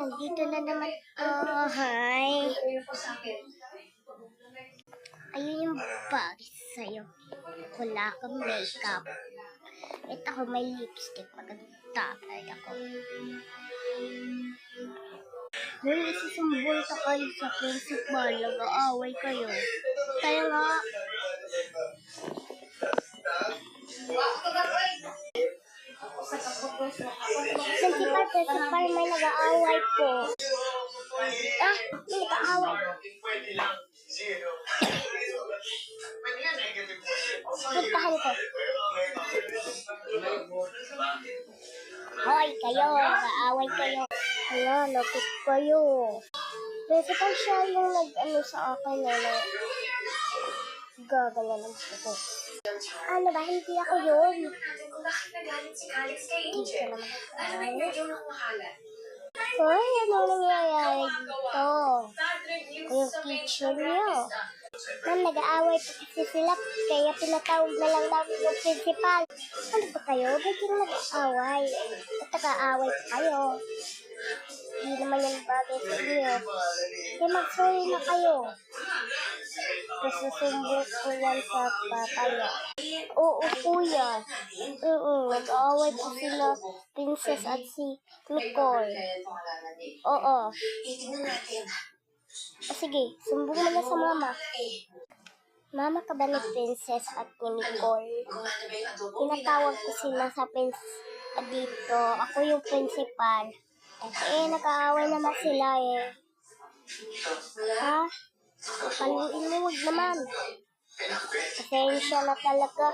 nandito na naman. Oh, hi. Ayun yung bagay sa'yo. Wala kang makeup. Ito ako may lipstick. Maganda-tapad ako. Hoy, isusumbol ka kayo sa principal. Nag-aaway kayo. Kaya nga. Principal, may nag-aaway po. Ah, may nag-aaway. Puntahan ko. Hoy, kayo, nag-aaway kayo. Hala, lapit kayo. Principal, siya yung nag-ano sa akin, gagala ng puto. Ano ba? Hindi ako yun. Hindi ka naman. Hoy, ano nangyayari dito? Yung teacher niyo. Ma'am, nag-aaway pa kasi sila, kaya pinatawag na lang namin yung principal. Ano ba kayo? Ba't yung nag-aaway? At nag-aaway pa kayo? Hindi naman yung bagay sa inyo. Kaya mag-sorry na kayo. Nasusumbong ko yan sa papaya. Oo, kuya. Nag-aaway po sila, Princess at si Nicole. Oo. Sige, sumbong mo na sa mama. Mama ka ba ni Princess at ni Nicole? Tinatawag ko sila sa dito. Ako yung principal. Nag-aaway naman sila Ha? Paluin mo, wag naman. Pasensya na talaga.